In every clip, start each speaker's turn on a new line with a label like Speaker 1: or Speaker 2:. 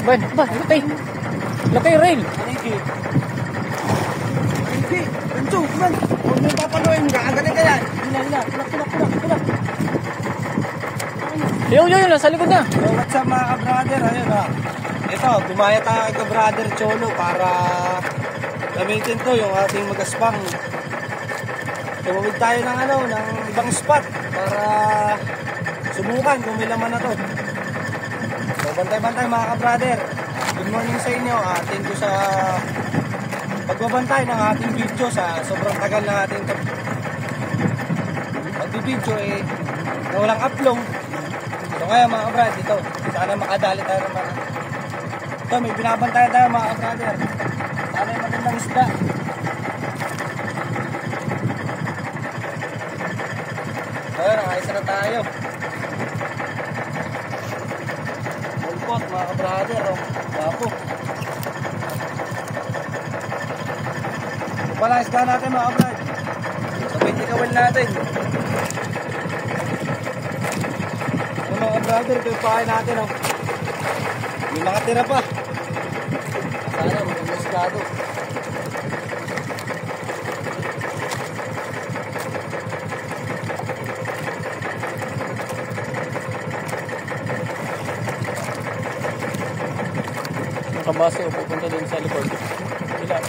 Speaker 1: Ban, ba, laki. Laki rail.
Speaker 2: Hindi. Ganito, man. Huwag mo papaluin. Gagaling ka yan. Hila. Kulak.
Speaker 1: Yung, nasa likod na.
Speaker 2: So, what's up mga ka-brother? Ayun ha. Ito, gumaya tayo ka-brother Cholo para gamitin to yung ating magaspang. Tumawid tayo ng ng ibang spot para subukan kung may laman na to. So, bantay-bantay mga ka-brother. Good morning sa inyo. Thank you sa pagbabantay ng ating video sa sobrang tagal na ating pagbibideo na walang upload. So kaya mga kabrad, dito sana makadali tayo naman. Ito, may binabantay tayo mga kabrader. Sana yung magandang isda. Ayun, nakayos na tayo. Pulpot mga kabrader. Wapo. Ito pala isda natin mga kabrad. Sabay tikawal natin. Mga brother, ito yung pahay natin may mga tira pa. Sana magandang skado.
Speaker 1: Ang kabase o pupunta din sa likod. Ilan?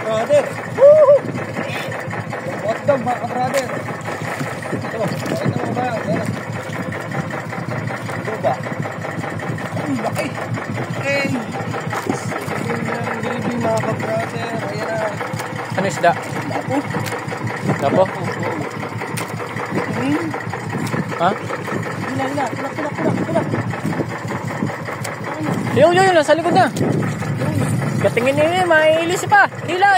Speaker 2: Brother, woohoo! Hotdog mga brother. Ito, pakita mo ba? Ito ba? Ang laki. Baby mga brother. Ayan na.
Speaker 1: Ano isda?
Speaker 2: Lapo.
Speaker 1: Lapo? Ha?
Speaker 2: Hila. Kulak.
Speaker 1: Yung, nasa likod na. Katingin niyo may ilis pa. Hila.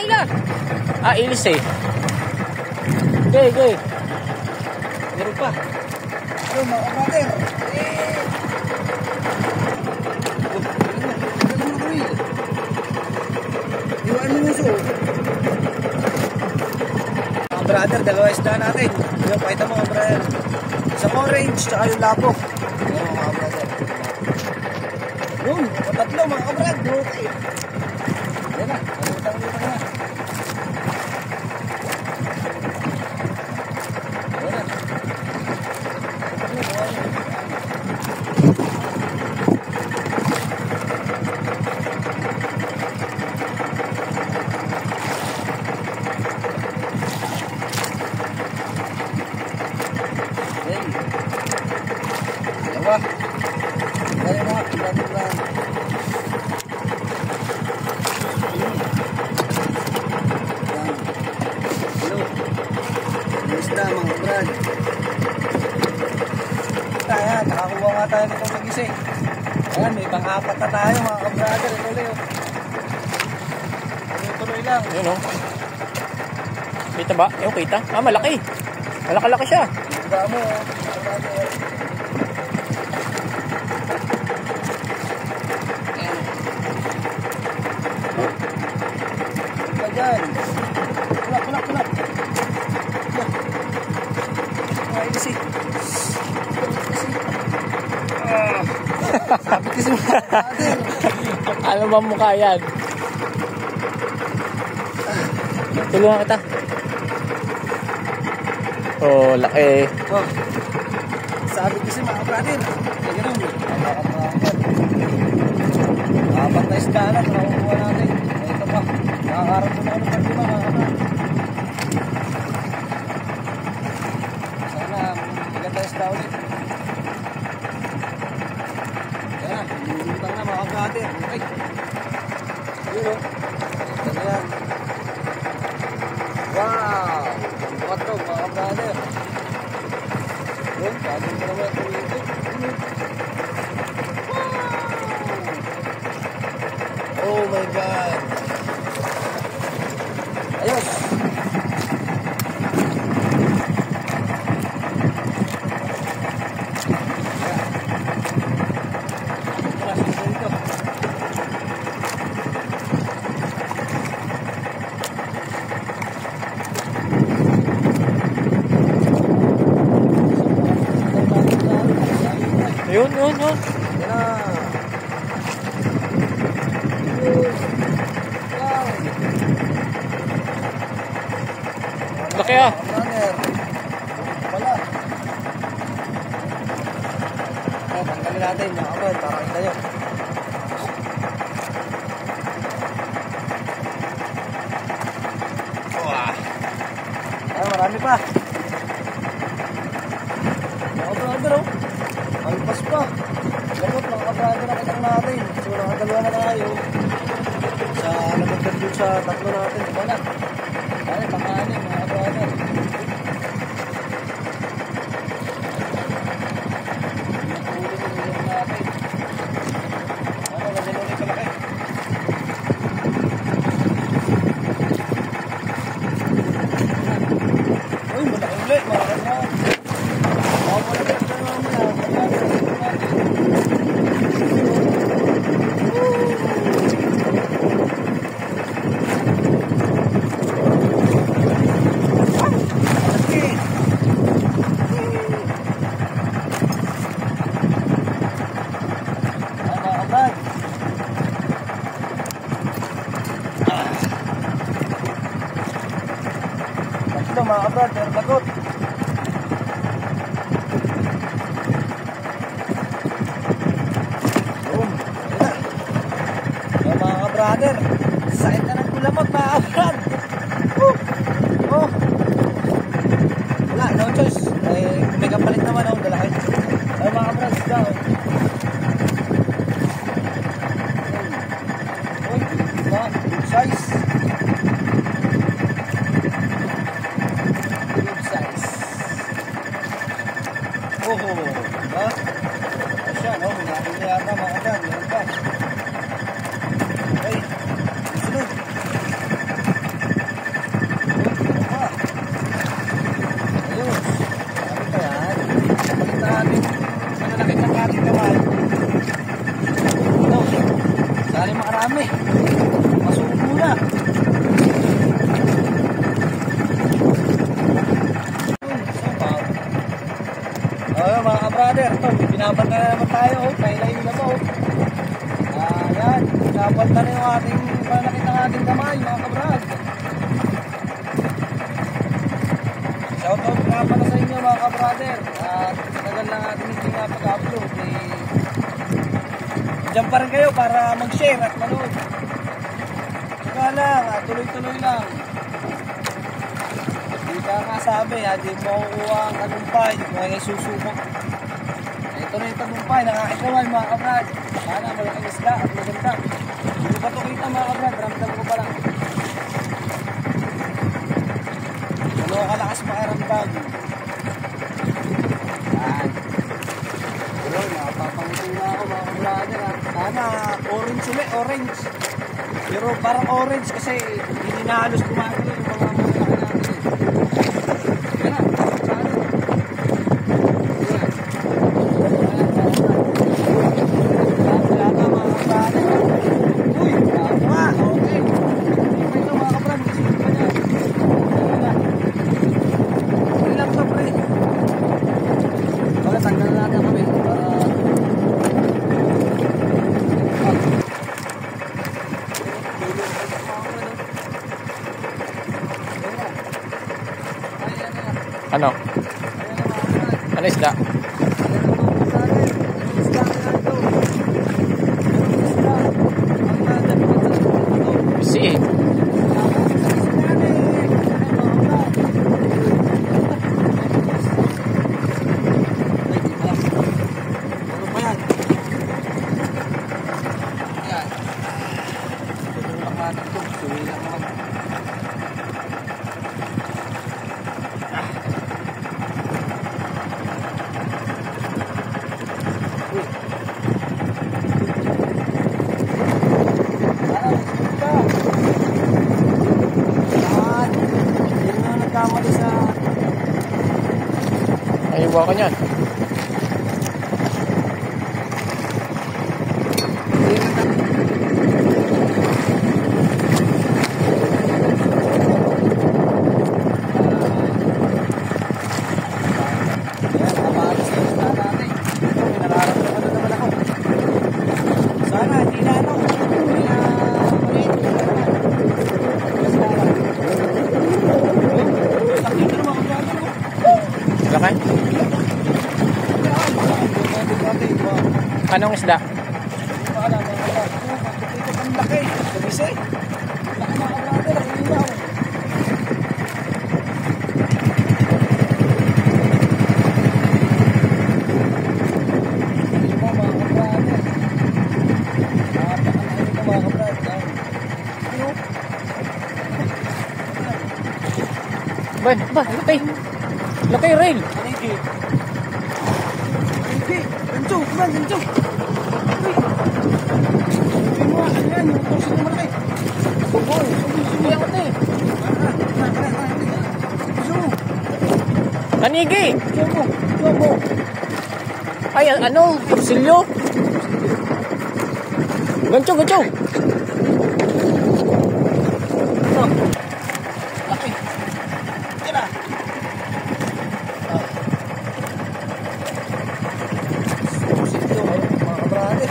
Speaker 1: Ah, ilis eh. Okay.
Speaker 2: Meron pa. Ito mga brother. Iwan mo muso. Mga brother, dalawa isda natin. Yung pakita mo mga brother. Isang orange, tsaka yung lapo. Yung mga brother. Yun, tatlo mga brother. Okay. Yan na, nalutang na. Yan na. Dalawa. Isda mga brad. Kaya nakakuha nga tayo nitong mag-ising. Ayan, may pang-apat na tayo mga kabrader. Ito ulit. Tuloy lang.
Speaker 1: Yun o. Kita ba? Yung kita? Ah, malaki. Malaki siya.
Speaker 2: Isda mo kabrader. Ito dyan. Kulak. Sabi kasi mga brother.
Speaker 1: Ano ba mukha yan? Tulungan kita. Oh, laki.
Speaker 2: Oh. Sabi kasi mga brother. Ganun. Kapantay isda na. Nakukuha natin. Ito pa. Nakakarap ko na ng pagkima mga brother. Sana maganda isda ulit. Yan, lulutang na mga brother. Ay. Yun o. Ito na yan. Wow! Hotdog mga brother. Yun, bagong ko naman ito dito. Wow! Oh my God! Ayos!
Speaker 1: Yun.
Speaker 2: Yan na.
Speaker 1: Laki ah.
Speaker 2: Brother. Wala. Tanggalin natin mga kabrad para kita nyo. Marami pa. Mga brother oh. Alpas pa. Gamot mga brother na kitang natin. So nakadalawa na tayo. Sa nagagad dun sa tatlo natin. Diba na? Kaya panganin mga brother. Mga kabrad, meron lagot. Boom. Ayan na. Mga kabrader, sakit na ng kulamot mga kabrad. Oh. Wala, no choice. May kapalit naman ako, dalaki. Ayan mga kabrad, sila oh. Uy, diba? Good size. Oh, diba? Asya, no? Minahin na yata mga kabrad. Meron pa. Okay. Sunod. Meron pa. Ayos. Marami pa yan. Kapagin na natin. Manalakit ng ating kamay. Ito. Sali makarami. Masuko na. Mga kabrader, ito, binabat na naman tayo, pahilahin na po. Ayan, binabat na yung ating panakit ng ating kamay, mga kabrad. Shoutout nga pala sa inyo mga kabrader. At tagal lang natin hindi nga pag-upload. Diyan pa rin kayo para mag-share at manood. Saka lang, tuloy-tuloy lang. Hindi ka nga sabi, hindi mo makukuha ang tagumpay, hindi mo nga isusubok. Ito na yung tagumpay, nakakikawan mga kabrad. Sana malaking isla at maganda. Hindi pa ito kita mga kabrad, ramdam ko pa lang. Ano kalakas makiramdam. Yan. Pero nakapapangutin na ako mga kabrad. Sana orange ulit, orange. Pero parang orange kasi hindi na halos gumagalo yung mga malaki natin. Yan na, sana.
Speaker 1: Ano? Ano isda? Si. Ay, buha ka niyan.
Speaker 2: Nararamdaman
Speaker 1: Anong isda?
Speaker 2: Hindi pa alam, mga kabrad. Ito, ang laki. Kabise. Laki mga kabrother, ang ilaw. Ito mga kabrother. Napakalaki ito mga kabrother. Ano?
Speaker 1: Ba, laki. Laki rail.
Speaker 2: Hindi. Hindi. Gancho, kuman, gancho. Uy. Mo, ayan, yung torso na malaki. Suboy, suboy ako na eh. Gusto mo?
Speaker 1: Tanigi.
Speaker 2: Gusto mo?
Speaker 1: Ay, ano? Silyo. Gancho.
Speaker 2: Ito. Laki. Yan na. Silyo, mga kabrate.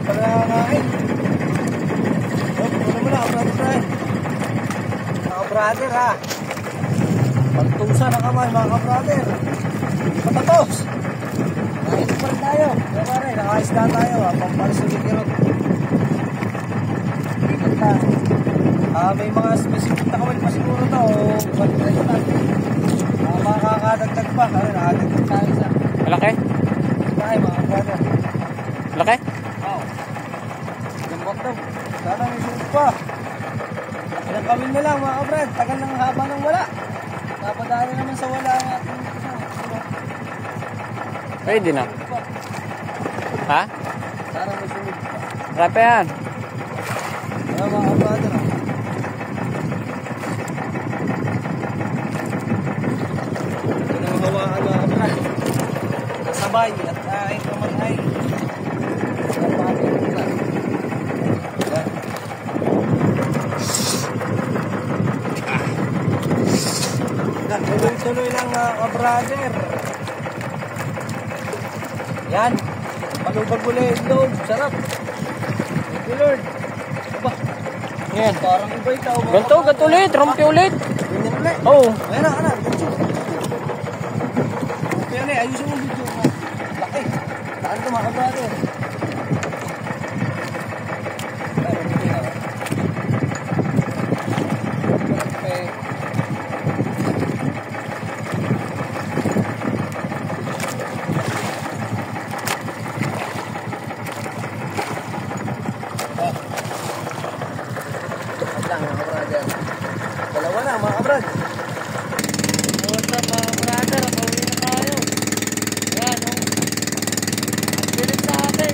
Speaker 2: Panangain. Ano mo na, kabrate. Mga brother ha. Pagtusa na kamay mga kabrother. Patatos. Kahit pa rin tayo. Kaya pare, nakaisda tayo ha. Pampalisigit yun. May mga specific na kawal pa siguro to. O balik na. Makakadagdag pa. Kaya nakadagdag tayo sa.
Speaker 1: Malaki?
Speaker 2: Tayo mga brother.
Speaker 1: Malaki?
Speaker 2: Oo. Gambot daw. Sana may sulit pa. Ilang kawin na lang mga kabrad. Tagal ng haba ng wala. Napadali naman sa wala ang ating
Speaker 1: Pwede na. Ha?
Speaker 2: sana may sulit pa.
Speaker 1: Rape yan.
Speaker 2: Kaya mga kabrad. Ito na mahawaan mga kabrad. Sabay at ay naman ay. Tuloy-tuloy lang mga kabrader. Yan. Malubag ulit yung loob. Sarap. Thank you Lord. Aba,
Speaker 1: Yan.
Speaker 2: parang iba ikaw.
Speaker 1: Ganto ulit. Rompi ulit.
Speaker 2: Ganyan ulit.
Speaker 1: Oh.
Speaker 2: Ayan na, anak. Kaya ulit, ayusin mo video mo. Laki. Saan ito mga kabrader? Ay, hindi na. Okay. Dalawa na mga kabrad.
Speaker 1: What's up mga brother? Pauwi na tayo. Yan o. Ang bilis sa atin.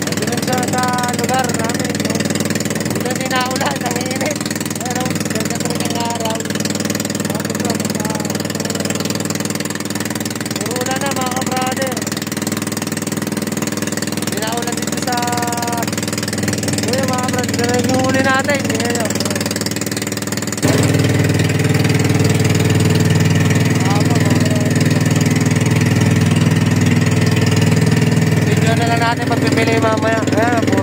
Speaker 1: Ang bilis sa lugar namin. Dito din naulan. Ang init. Pero ganda ko rin ang araw. Puro ulan na mga brother. Dinaulan dito sa mga brother. Ganun yung huli natin. Yan o. Video na lang natin pagpipili mamaya. Ayan, puro